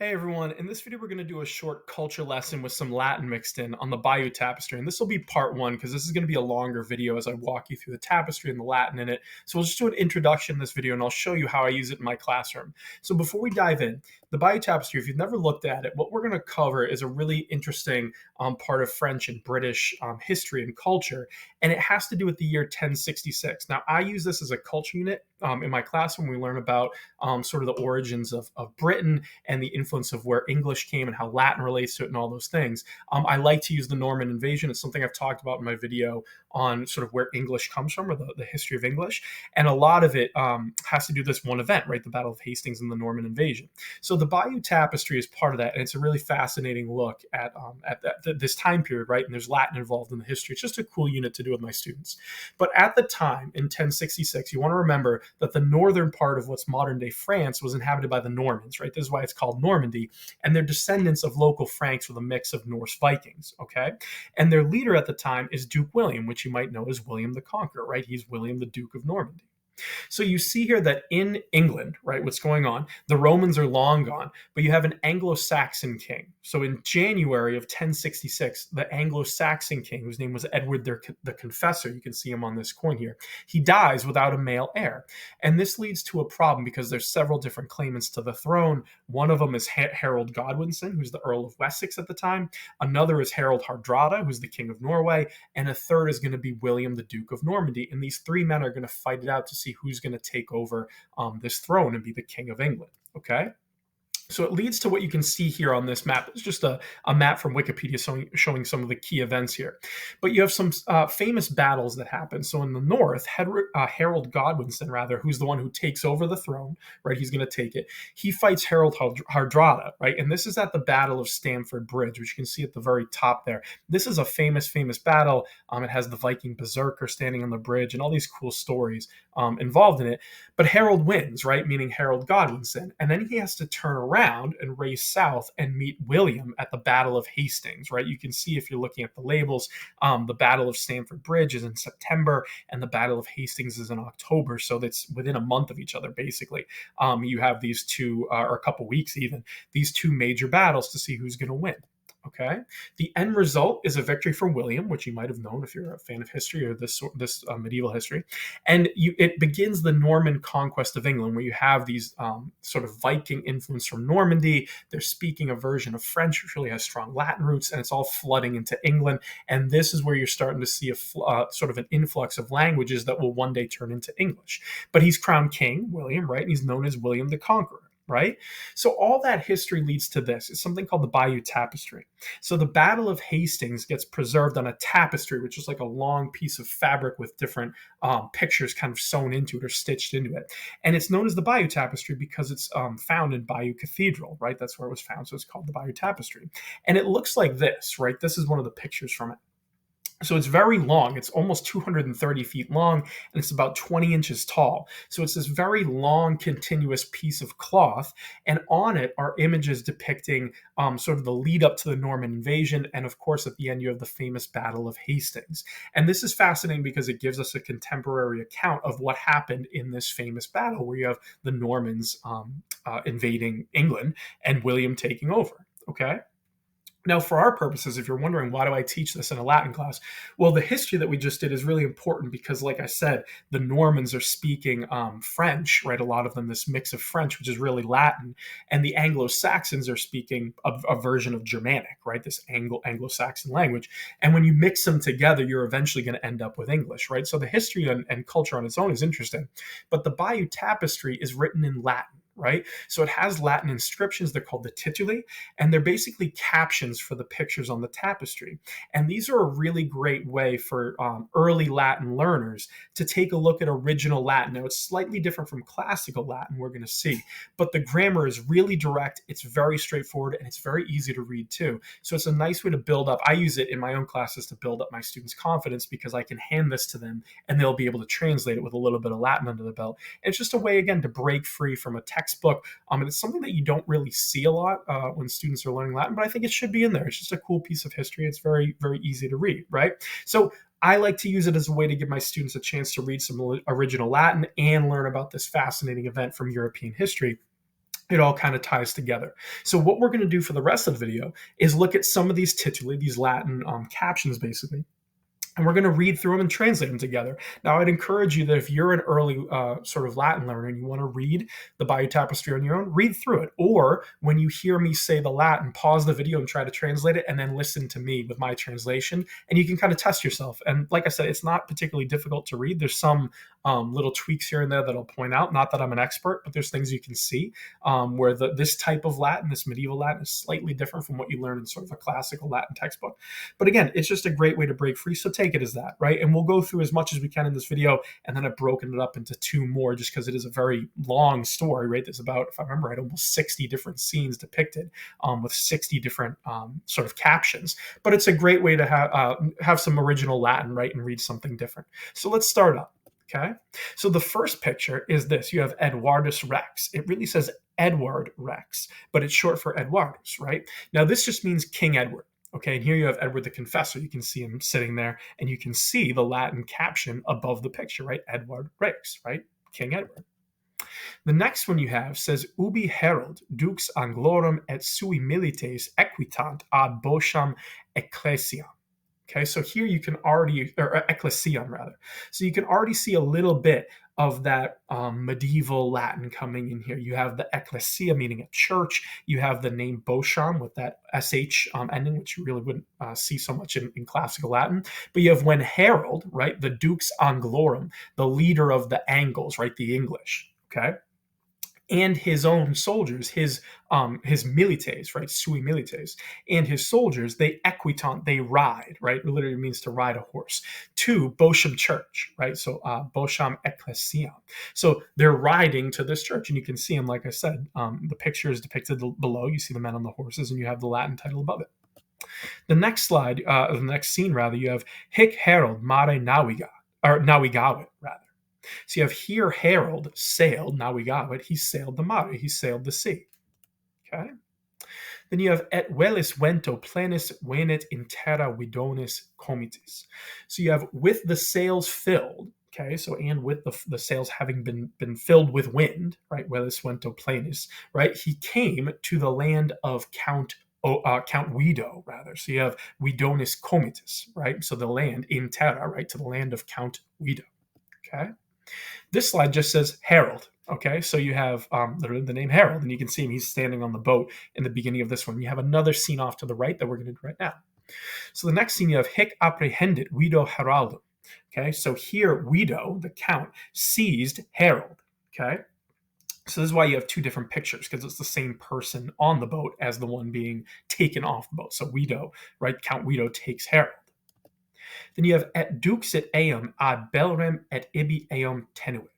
Hey everyone, in this video we're going to do a short culture lesson with some Latin mixed in on the Bayeux Tapestry, and this will be part one because this is going to be a longer video as I walk you through the tapestry and the Latin in it. So we'll just do an introduction in this video and I'll show you how I use it in my classroom. So before we dive in, the Bayeux Tapestry, if you've never looked at it, what we're going to cover is a really interesting part of French and British history and culture, and it has to do with the year 1066. Now I use this as a culture unit in my class when we learn about sort of the origins of Britain and the influence of where English came and how Latin relates to it and all those things. I like to use the Norman invasion. It's something I've talked about in my video on sort of where English comes from or the history of English. And a lot of it has to do with this one event, right? The Battle of Hastings and the Norman invasion. So the Bayeux Tapestry is part of that. And it's a really fascinating look at this time period, right? And there's Latin involved in the history. It's just a cool unit to do with my students. But at the time in 1066, you want to remember that the northern part of what's modern day France was inhabited by the Normans, right? This is why it's called Normandy. And they're descendants of local Franks with a mix of Norse Vikings, okay? And their leader at the time is Duke William, which you might know as William the Conqueror, right? He's William the Duke of Normandy. So you see here that in England, right, what's going on, the Romans are long gone, but you have an Anglo-Saxon king. So in January of 1066, the Anglo-Saxon king, whose name was Edward the Confessor, you can see him on this coin here, he dies without a male heir. And this leads to a problem because there's several different claimants to the throne. One of them is Harold Godwinson, who's the Earl of Wessex at the time. Another is Harold Hardrada, who's the king of Norway. And a third is going to be William the Duke of Normandy. And these three men are going to fight it out to see who's going to take over this throne and be the king of England. Okay. So it leads to what you can see here on this map. It's just a map from Wikipedia showing some of the key events here. But you have some famous battles that happen. So in the north, Harold Godwinson, rather, who's the one who takes over the throne, right? He's going to take it. He fights Harold Hardrada, right? And this is at the Battle of Stamford Bridge, which you can see at the very top there. This is a famous battle. It has the Viking berserker standing on the bridge and all these cool stories involved in it. But Harold wins, right? Meaning Harold Godwinson. And then he has to turn around and race south and meet William at the Battle of Hastings, right? You can see if you're looking at the labels, the Battle of Stamford Bridge is in September and the Battle of Hastings is in October. So that's within a month of each other, basically. You have these two, or a couple weeks even, these two major battles to see who's going to win. Okay. The end result is a victory for William, which you might have known if you're a fan of history or this medieval history. And it begins the Norman conquest of England, where you have these sort of Viking influence from Normandy. They're speaking a version of French, which really has strong Latin roots, and it's all flooding into England. And this is where you're starting to see a sort of an influx of languages that will one day turn into English. But he's crowned king, William, right? And he's known as William the Conqueror. Right? So all that history leads to this. It's something called the Bayeux Tapestry. So the Battle of Hastings gets preserved on a tapestry, which is like a long piece of fabric with different pictures kind of sewn into it or stitched into it. And it's known as the Bayeux Tapestry because it's found in Bayeux Cathedral, right? That's where it was found. So it's called the Bayeux Tapestry. And it looks like this, right? This is one of the pictures from it. So it's very long. It's almost 230 feet long, and it's about 20 inches tall. So it's this very long, continuous piece of cloth, and on it are images depicting sort of the lead up to the Norman invasion, and of course, at the end, you have the famous Battle of Hastings. And this is fascinating because it gives us a contemporary account of what happened in this famous battle, where you have the Normans invading England and William taking over. Okay. Now, for our purposes, if you're wondering, why do I teach this in a Latin class? Well, the history that we just did is really important because, like I said, the Normans are speaking French, right? A lot of them, this mix of French, which is really Latin, and the Anglo-Saxons are speaking a version of Germanic, right? This Anglo-Saxon language. And when you mix them together, you're eventually going to end up with English, right? So the history and culture on its own is interesting. But the Bayeux Tapestry is written in Latin. Right? So it has Latin inscriptions. They're called the Tituli, and they're basically captions for the pictures on the tapestry. And these are a really great way for early Latin learners to take a look at original Latin. Now, it's slightly different from classical Latin, we're going to see, but the grammar is really direct. It's very straightforward, and it's very easy to read too. So it's a nice way to build up. I use it in my own classes to build up my students' confidence because I can hand this to them, and they'll be able to translate it with a little bit of Latin under the belt. And it's just a way, again, to break free from a textbook. And it's something that you don't really see a lot when students are learning Latin, but I think it should be in there. It's just a cool piece of history. It's very, very easy to read, right? So I like to use it as a way to give my students a chance to read some original Latin and learn about this fascinating event from European history. it all kind of ties together. So what we're going to do for the rest of the video is look at some of these tituli, these Latin captions, basically, and we're going to read through them and translate them together. Now, I'd encourage you that if you're an early sort of Latin learner and you want to read the Bayeux Tapestry on your own, read through it. Or when you hear me say the Latin, pause the video and try to translate it, and then listen to me with my translation, and you can kind of test yourself. And like I said, it's not particularly difficult to read. There's some little tweaks here and there that I'll point out. Not that I'm an expert, but there's things you can see where this type of Latin, this medieval Latin, is slightly different from what you learn in sort of a classical Latin textbook. But again, it's just a great way to break free. So take it as that, right? And we'll go through as much as we can in this video, and then I've broken it up into 2 more just because it is a very long story, right? There's about, if I remember right, almost 60 different scenes depicted with 60 different sort of captions. But it's a great way to have some original Latin, right, and read something different. So let's start up. Okay, so the first picture is this. You have Eduardus Rex. It really says Edward Rex, but it's short for Eduardus, right? Now, this just means King Edward. Okay, and here you have Edward the Confessor. You can see him sitting there, and you can see the Latin caption above the picture, right? Edward Rex, right? King Edward. The next one you have says, Ubi herald dux anglorum et sui milites equitant ad bosham ecclesiam. Okay, so here you can already, or ecclesiam rather. So you can already see a little bit of that medieval Latin coming in here. You have the ecclesia, meaning a church. You have the name Bosham with that sh ending, which you really wouldn't see so much in classical Latin. But you have when herald, right, the dux anglorum, the leader of the Angles, right, the English. Okay, and his own soldiers, his milites, right, sui milites, and his soldiers, they equitant, they ride, right, it literally means to ride a horse, to Bosham Church, right, so Bosham Ecclesia. So they're riding to this church, and you can see them, like I said, the picture is depicted below. You see the men on the horses, and you have the Latin title above it. The next slide, the next scene, rather, you have Hic Herald Mare Naviga, or Navigavit, rather. So you have here Harold sailed, now we got it, he sailed the mare, he sailed the sea. Okay. Then you have et velis vento plenis venet in terra vidonis comitis. So you have with the sails filled, okay, so and with the sails having been filled with wind, right, velis vento plenis, right, he came to the land of Count Guido, rather. So you have vidonis comitis, right, so the land in terra, right, to the land of Count Guido. Okay. This slide just says Harold. Okay, so you have the name Harold, and you can see him. He's standing on the boat in the beginning of this one. You have another scene off to the right that we're going to do right now. So the next scene, you have Hic apprehendit Guido Heraldum. Okay, so here Guido, the count, seized Harold. Okay, so this is why you have 2 different pictures, because it's the same person on the boat as the one being taken off the boat. So Guido, right, Count Guido takes Harold. Then you have et duxit eum ad belrem et ibi eum tenuit.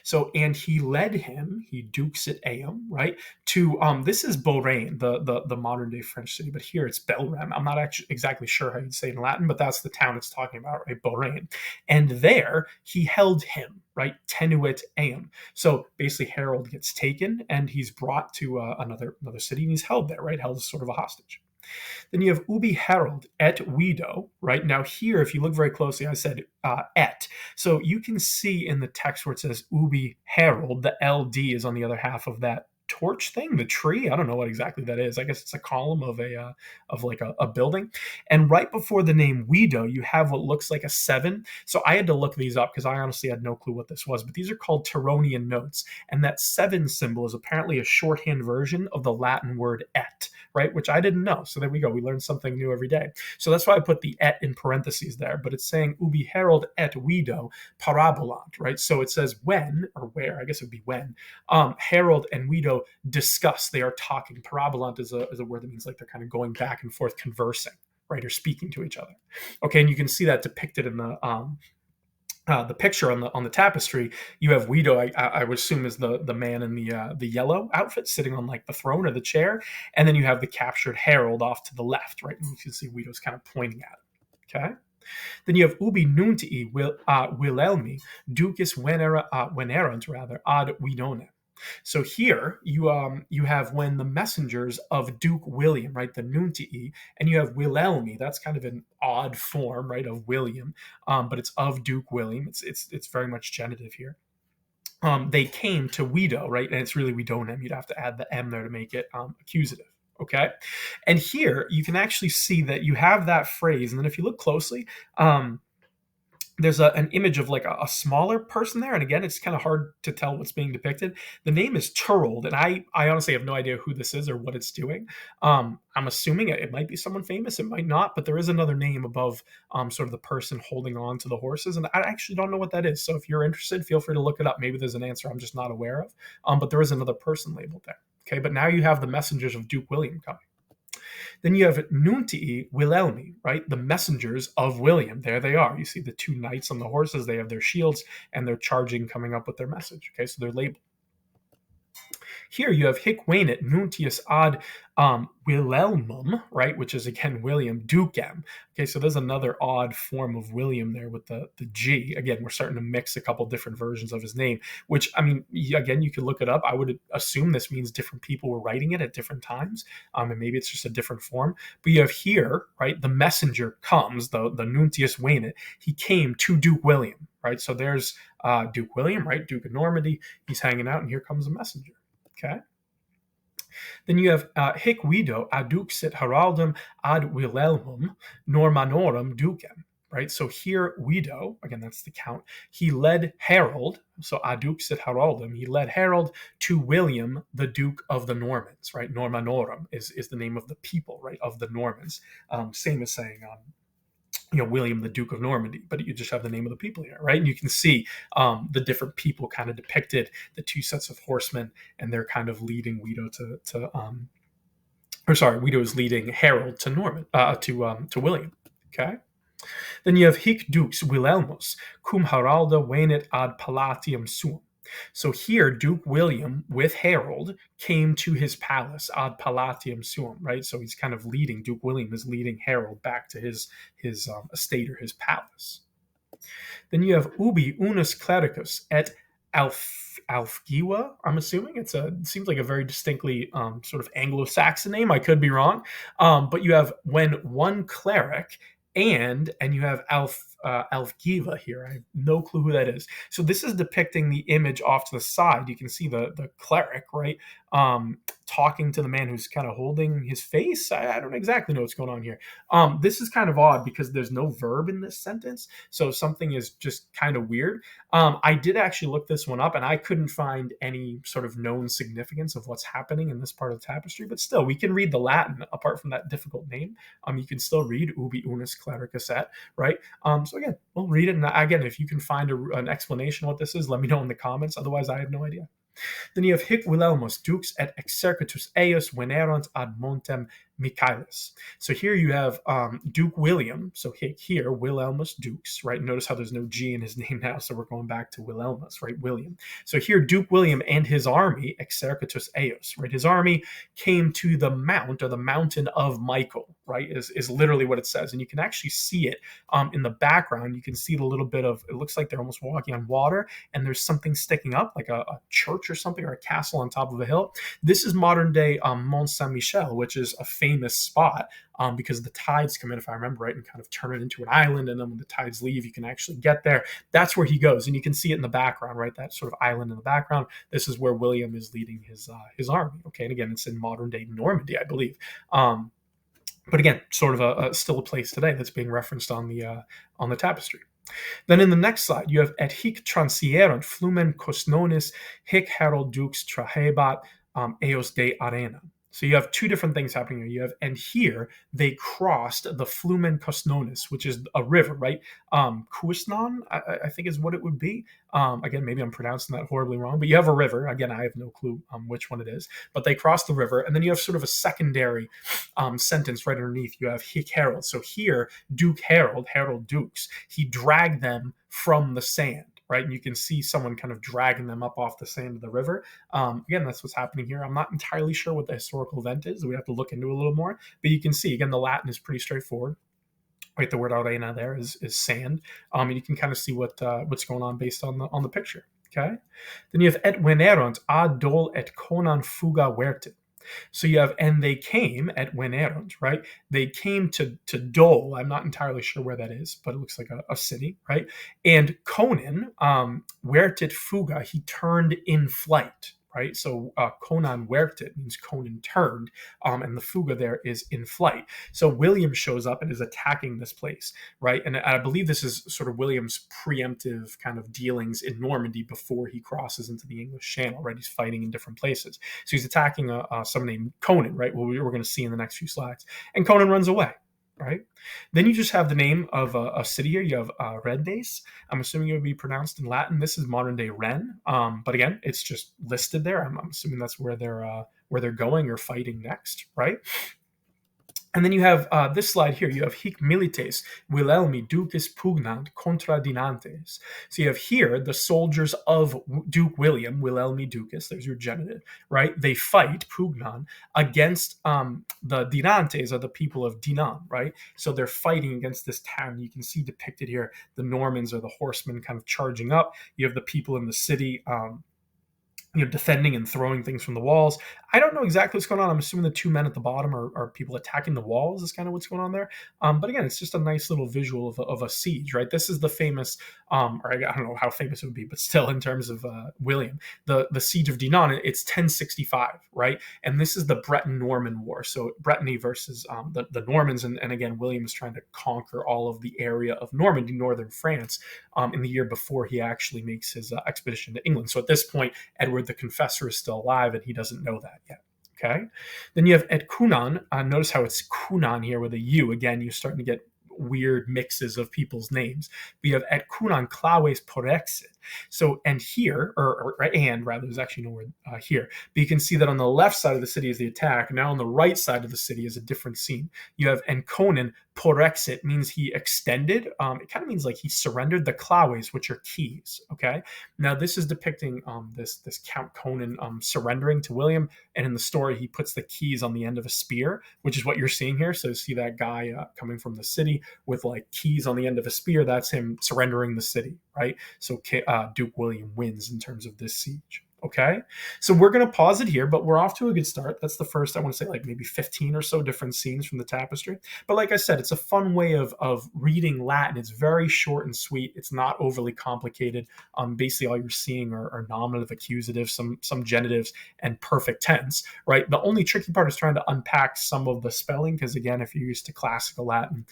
So, and he led him, he duxit eum, right, to, this is Beaurain, the modern day French city, but here it's Belrem. I'm not actually exactly sure how you'd say it in Latin, but that's the town it's talking about, right, Beaurain. And there he held him, right, tenuit eum. So basically Harold gets taken and he's brought to another city, and he's held there, right, held as sort of a hostage. Then you have ubi herald et Guido, right? Now here, if you look very closely, I said et. So you can see in the text where it says ubi herald, the LD is on the other half of that torch thing, the tree. I don't know what exactly that is. I guess it's a column of a building. And right before the name Guido, you have what looks like a 7. So I had to look these up because I honestly had no clue what this was. But these are called Tironian notes, and that 7 symbol is apparently a shorthand version of the Latin word et, right? Which I didn't know. So there we go. We learn something new every day. So that's why I put the et in parentheses there. But it's saying ubi herald et Guido parabolant, right? So it says when, or where, I guess it would be when, Harold and Guido discuss. They are talking. Parabolant is a word that means like they're kind of going back and forth, conversing, right, or speaking to each other. Okay, and you can see that depicted in the picture on the tapestry. You have Guido, I would assume is the man in the yellow outfit sitting on like the throne or the chair, and then you have the captured Harold off to the left, right, and you can see Guido's kind of pointing at him. Okay. Then you have ubi nuntii Wilhelmi ducis venerant rather ad Guidone. So here you have when the messengers of Duke William, right, the nuntii, and you have Wilhelmi. That's kind of an odd form, right, of William, but it's of Duke William. It's very much genitive here. they came to Wido, right? And it's really Widonem. You'd have to add the M there to make it accusative. Okay. And here you can actually see that you have that phrase. And then if you look closely, there's an image of like a smaller person there. And again, it's kind of hard to tell what's being depicted. The name is Turold, and I honestly have no idea who this is or what it's doing. I'm assuming it might be someone famous. It might not, but there is another name above sort of the person holding on to the horses. And I actually don't know what that is. So if you're interested, feel free to look it up. Maybe there's an answer I'm just not aware of. But there is another person labeled there. Okay, but now you have the messengers of Duke William coming. Then you have Nuntii Wilhelmi, right? The messengers of William. There they are. You see the two knights on the horses. They have their shields and they're charging, coming up with their message. Okay, so they're labeled. Here you have Hic Venit Nuntius ad Wilhelmum, right, which is again William Ducem. Okay, so there's another odd form of William there with the G. Again, we're starting to mix a couple different versions of his name, which, I mean, again, you could look it up. I would assume this means different people were writing it at different times, and maybe it's just a different form. But you have here, right, the messenger comes, the Nuntius Venit, he came to Duke William, right? So there's Duke William, right, Duke of Normandy. He's hanging out, and here comes a messenger. Okay. Then you have Hic Vido adduxit Haraldum ad Wilhelmum Normanorum Ducem, right? So here Wido, again, that's the count, he led Harold, so adduxit Haraldum, he led Harold to William, the Duke of the Normans, right? Normanorum is the name of the people, right, of the Normans. Same as saying, William, the Duke of Normandy, but you just have the name of the people here, right? And you can see the different people kind of depicted, the two sets of horsemen, and they're kind of leading Wido Wido is leading Harold to William. Okay. Then you have Hic Dux Wilhelmus cum Haralda venit ad Palatium suum. So here, Duke William with Harold came to his palace ad Palatium suum, right? So he's kind of leading, Duke William is leading Harold back to his estate or his palace. Then you have Ubi unus clericus et Alfgiwa, I'm assuming. It seems like a very distinctly sort of Anglo-Saxon name. I could be wrong. But you have when one cleric and you have Alfgiva here. I have no clue who that is. So this is depicting the image off to the side. You can see the cleric, right, talking to the man who's kind of holding his face. I don't exactly know what's going on here. This is kind of odd because there's no verb in this sentence. So something is just kind of weird. I did actually look this one up, and I couldn't find any sort of known significance of what's happening in this part of the tapestry. But still, we can read the Latin apart from that difficult name. You can still read ubi unus clericus et, right? So again, we'll read it. And again, if you can find an explanation of what this is, let me know in the comments. Otherwise, I have no idea. Then you have Hic Wilhelmus Dux et exercitus eius venerant ad montem Michaelis. So here you have Duke William. So here, Wilhelmus Dux, right? Notice how there's no G in his name now, so we're going back to Wilhelmus, right? William. So here, Duke William and his army, exercitus eius, right? His army came to the mount, or the mountain of Michael, right? Is literally what it says. And you can actually see it in the background. You can see the little bit of, it looks like they're almost walking on water, and there's something sticking up, like a church or something, or a castle on top of a hill. This is modern day Mont Saint-Michel, which is a famous spot because the tides come in, if I remember right, and kind of turn it into an island. And then when the tides leave, you can actually get there. That's where he goes. And you can see it in the background, right? That sort of island in the background. This is where William is leading his army. Okay. And again, it's in modern day Normandy, I believe. But again, sort of still a place today that's being referenced on the tapestry. Then in the next slide, you have et hic transierunt flumen cosnonis hic Harold Dux trahebat eos de arena. So you have two different things happening here. You have, and here they crossed the Flumen Cosnonis, which is a river, right? Kuisnon, I think is what it would be. Again, maybe I'm pronouncing that horribly wrong, but you have a river. Again, I have no clue which one it is, but they crossed the river, and then you have sort of a secondary sentence right underneath. You have Hic Harold. So here, Duke Harold Dukes, he dragged them from the sand. Right, and you can see someone kind of dragging them up off the sand of the river. Again, that's what's happening here. I'm not entirely sure what the historical event is. We have to look into it a little more. But you can see, again, the Latin is pretty straightforward. Right, the word arena there is sand. And you can kind of see what's going on based on the picture. Okay. Then you have et venerunt ad dol et conan fuga vertit. So you have, and they came at Venerund, right? They came to Dole. I'm not entirely sure where that is, but it looks like a city, right? And Conan, wertet fuga, he turned in flight, right? So Conan wertet means Conan turned, and the fuga there is in flight. So William shows up and is attacking this place, right? And I believe this is sort of William's preemptive kind of dealings in Normandy before he crosses into the English Channel, right? He's fighting in different places. So he's attacking someone named Conan, right? Well, we're going to see in the next few slides. And Conan runs away, right? Then you just have the name of a city here. You have Rennes. I'm assuming it would be pronounced in Latin. This is modern day Rennes, but again, it's just listed there. I'm assuming that's where they're going or fighting next, right? And then you have this slide here. You have hic milites Wilhelmi ducis pugnant contra dinantes. So you have here the soldiers of Duke William, Wilhelmi ducis, there's your genitive, right? They fight, pugnan, against the dinantes, are the people of Dinan, right? So they're fighting against this town. You can see depicted here the Normans or the horsemen kind of charging up. You have the people in the city defending and throwing things from the walls. I don't know exactly what's going on. I'm assuming the two men at the bottom are people attacking the walls is kind of what's going on there. But again, it's just a nice little visual of a siege, right? This is the famous, or I don't know how famous it would be, but still in terms of William, the siege of Dinan, it's 1065, right? And this is the Breton-Norman War. So Brittany versus the Normans. And again, William is trying to conquer all of the area of Normandy, northern France, in the year before he actually makes his expedition to England. So at this point, Edward the Confessor is still alive, and he doesn't know that yet. Okay. Then you have et Cunan. Notice how it's Cunan here with a U. Again, you're starting to get weird mixes of people's names. We have et Cunan claves porexit. So, and here, and rather, there's actually no word here, but you can see that on the left side of the city is the attack. Now on the right side of the city is a different scene. You have en Conan porexit, means he extended. It kind of means like he surrendered the claves, which are keys. Okay. Now this is depicting this Count Conan surrendering to William, and in the story he puts the keys on the end of a spear, which is what you're seeing here. So you see that guy coming from the city with like keys on the end of a spear. That's him surrendering the city, right? So Duke William wins in terms of this siege. Okay, so we're going to pause it here, but we're off to a good start. That's the first, I want to say, like maybe 15 or so different scenes from the tapestry. But like I said, it's a fun way of reading Latin. It's very short and sweet. It's not overly complicated. Basically, all you're seeing are nominative, accusative, some genitives, and perfect tense, right? The only tricky part is trying to unpack some of the spelling, because again, if you're used to classical Latin,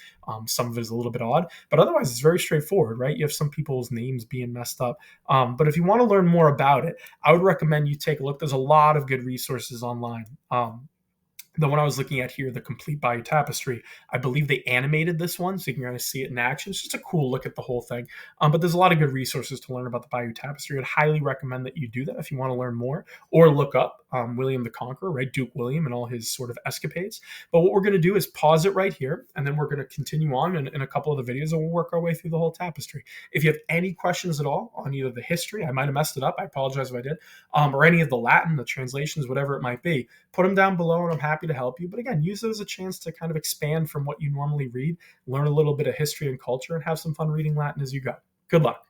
some of it is a little bit odd. But otherwise, it's very straightforward, right? You have some people's names being messed up. But if you want to learn more about it, I would recommend you take a look. There's a lot of good resources online. The one I was looking at here, the complete Bayeux Tapestry, I believe they animated this one, so you can kind of see it in action. It's just a cool look at the whole thing. But there's a lot of good resources to learn about the Bayeux Tapestry. I'd highly recommend that you do that if you want to learn more, or look up William the Conqueror, right? Duke William and all his sort of escapades. But what we're going to do is pause it right here, and then we're going to continue on in a couple of the videos, and we'll work our way through the whole tapestry. If you have any questions at all on either the history, I might have messed it up, I apologize if I did, or any of the Latin, the translations, whatever it might be, put them down below, and I'm happy to help you. But again, use it as a chance to kind of expand from what you normally read, learn a little bit of history and culture, and have some fun reading Latin as you go. Good luck.